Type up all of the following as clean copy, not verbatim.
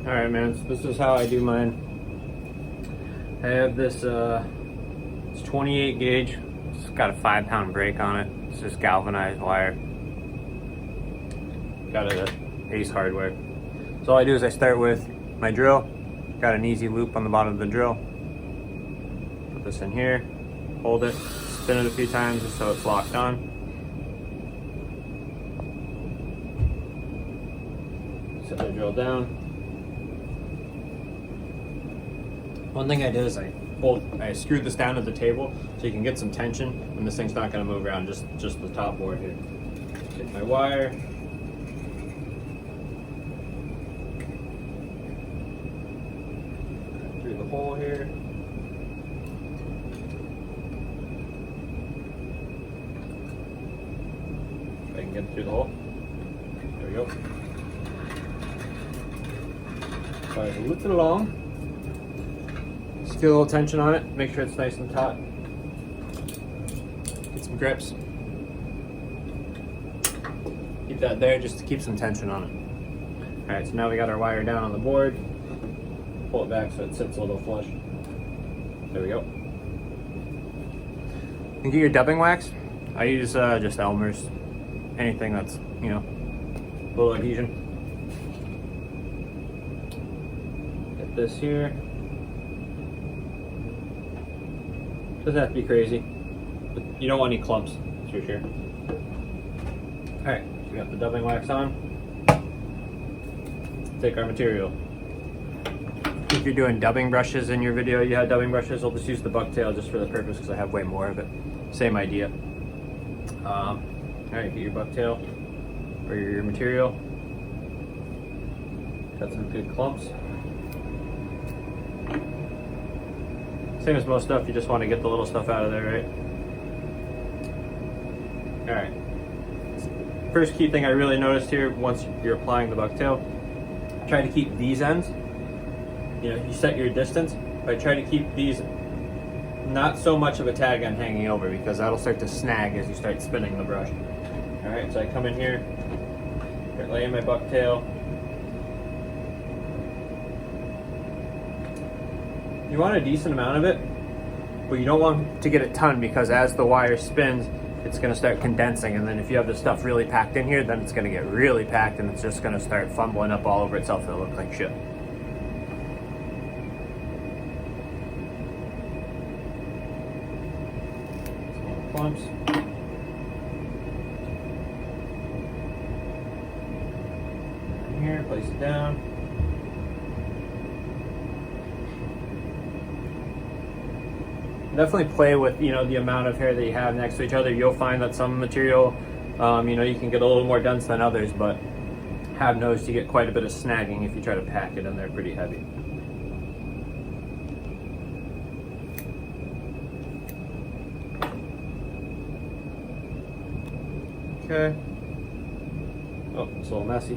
Alright man, so this is how I do mine. I have this, it's 28 gauge. It's got a 5-pound brake on it. It's just galvanized wire. Got it at Ace Hardware. So all I do is I start with my drill. Got an easy loop on the bottom of the drill. Put this in here, hold it, spin it a few times just so it's locked on. Set the drill down. One thing I did is I screwed this down to the table so you can get some tension and this thing's not going to move around, just the top board here. Take my wire. Through the hole here. If I can get it through the hole. There we go. All right, lift it along. Just feel a little tension on it. Make sure it's nice and taut. Get some grips. Keep that there just to keep some tension on it. All right, so now we got our wire down on the board. Pull it back so it sits a little flush. There we go. You get your dubbing wax. I use just Elmer's. Anything that's, you know, a little adhesion. Get this here. Doesn't have to be crazy, but you don't want any clumps, that's for sure. All right, so we got the dubbing wax on. Take our material. If you're doing dubbing brushes in your video, you had dubbing brushes, I'll just use the bucktail just for the purpose because I have way more of it. Same idea. All right, get your bucktail or your material. Got some good clumps. Same as most stuff, you just want to get the little stuff out of there, right? All right. First key thing I really noticed here, once you're applying the bucktail, try to keep these ends, you know, you set your distance, but try to keep these not so much of a tag end hanging over because that'll start to snag as you start spinning the brush. All right, so I come in here, start laying my bucktail. You want a decent amount of it, but you don't want to get a ton because as the wire spins, it's going to start condensing, and then if you have the stuff really packed in here, then it's going to get really packed and it's just going to start fumbling up all over itself. It'll look like shit. Some clumps. In here, place it down. Definitely play with, you know, the amount of hair that you have next to each other. You'll find that some material, you know, you can get a little more dense than others, but have noticed you get quite a bit of snagging if you try to pack it in there pretty heavy. Okay. Oh, it's a little messy.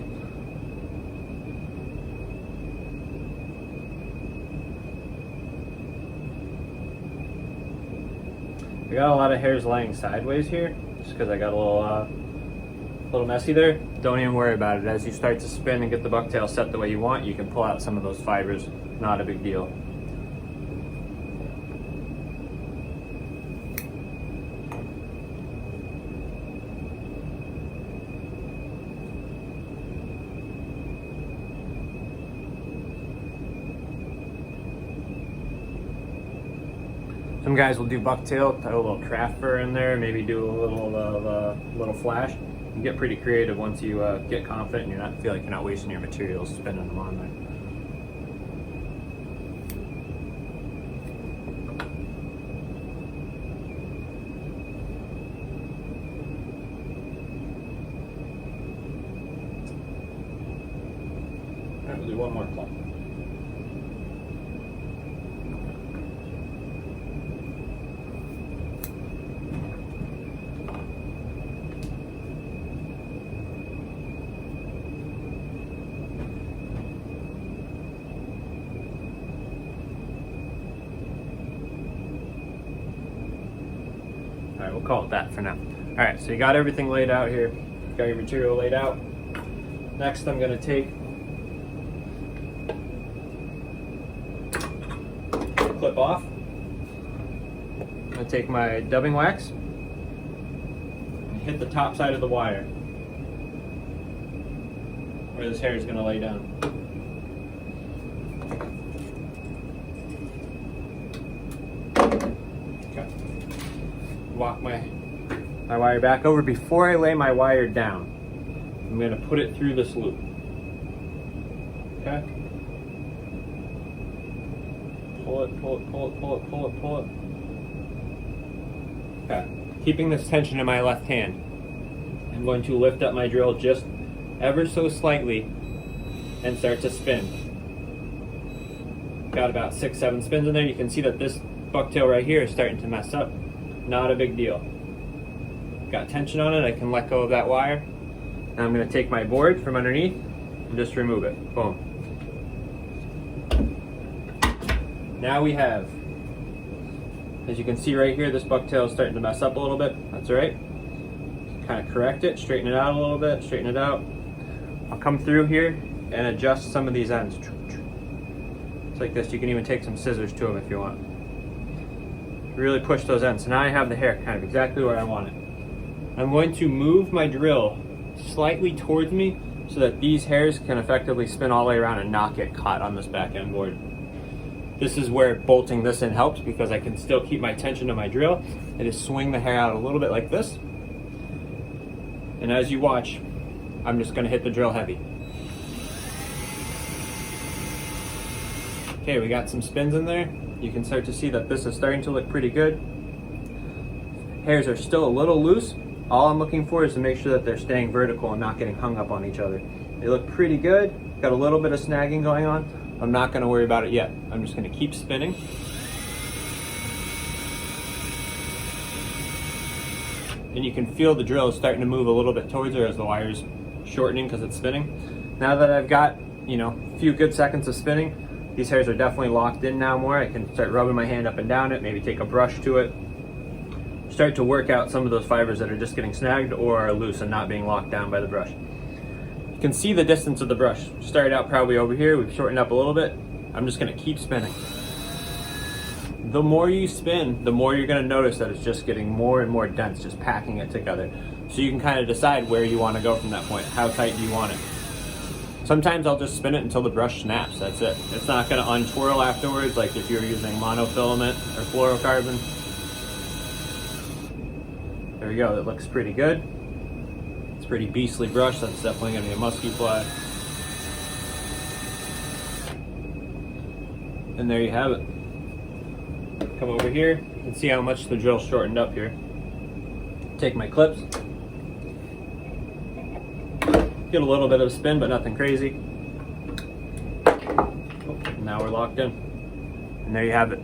I got a lot of hairs laying sideways here, just because I got a little messy there. Don't even worry about it. As you start to spin and get the bucktail set the way you want, you can pull out some of those fibers. Not a big deal. Some guys will do bucktail, throw a little craft fur in there, maybe do a little flash. You get pretty creative once you get confident and feel like you're not wasting your materials spinning them on there. All right, we'll do one more clump. All right, we'll call it that for now. All right, so you got everything laid out here. You got your material laid out. Next, I'm gonna take clip off. I'm going to take my dubbing wax and hit the top side of the wire where this hair is going to lay down. Okay. Walk my wire back over. Before I lay my wire down, I'm going to put it through this loop. Okay? Pull it, pull it, pull it, pull it, pull it, pull it. Okay. Keeping this tension in my left hand, I'm going to lift up my drill just ever so slightly and start to spin. Got about 6-7 spins in there. You can see that this bucktail right here is starting to mess up. Not a big deal. Got tension on it, I can let go of that wire. Now I'm going to take my board from underneath and just remove it. Boom. Now we have, as you can see right here, this bucktail is starting to mess up a little bit. That's all right. Kind of correct it, straighten it out a little bit, straighten it out. I'll come through here and adjust some of these ends. It's like this. You can even take some scissors to them if you want. Really push those ends. So now I have the hair kind of exactly where I want it. I'm going to move my drill slightly towards me so that these hairs can effectively spin all the way around and not get caught on this back end board. This is where bolting this in helps because I can still keep my tension to my drill and just swing the hair out a little bit like this. And as you watch, I'm just going to hit the drill heavy. Okay, we got some spins in there. You can start to see that this is starting to look pretty good. Hairs are still a little loose. All I'm looking for is to make sure that they're staying vertical and not getting hung up on each other. They look pretty good. Got a little bit of snagging going on. I'm not going to worry about it yet. I'm just going to keep spinning. And you can feel the drill starting to move a little bit towards her as the wire's shortening because it's spinning. Now that I've got, a few good seconds of spinning, these hairs are definitely locked in now more. I can start rubbing my hand up and down it, maybe take a brush to it. Start to work out some of those fibers that are just getting snagged or are loose and not being locked down by the brush. You can see the distance of the brush. Started out probably over here. We've shortened up a little bit. I'm just going to keep spinning. The more you spin, the more you're going to notice that it's just getting more and more dense, just packing it together. So you can kind of decide where you want to go from that point. How tight do you want it? Sometimes I'll just spin it until the brush snaps. That's it. It's not going to untwirl afterwards like if you're using monofilament or fluorocarbon. There we go. That looks pretty good. It's a pretty beastly brush. That's definitely going to be a musky fly. And there you have it. Come over here. You can see how much the drill shortened up here. Take my clips. Get a little bit of a spin, but nothing crazy. Now we're locked in. And there you have it.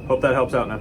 Hope that helps out, man.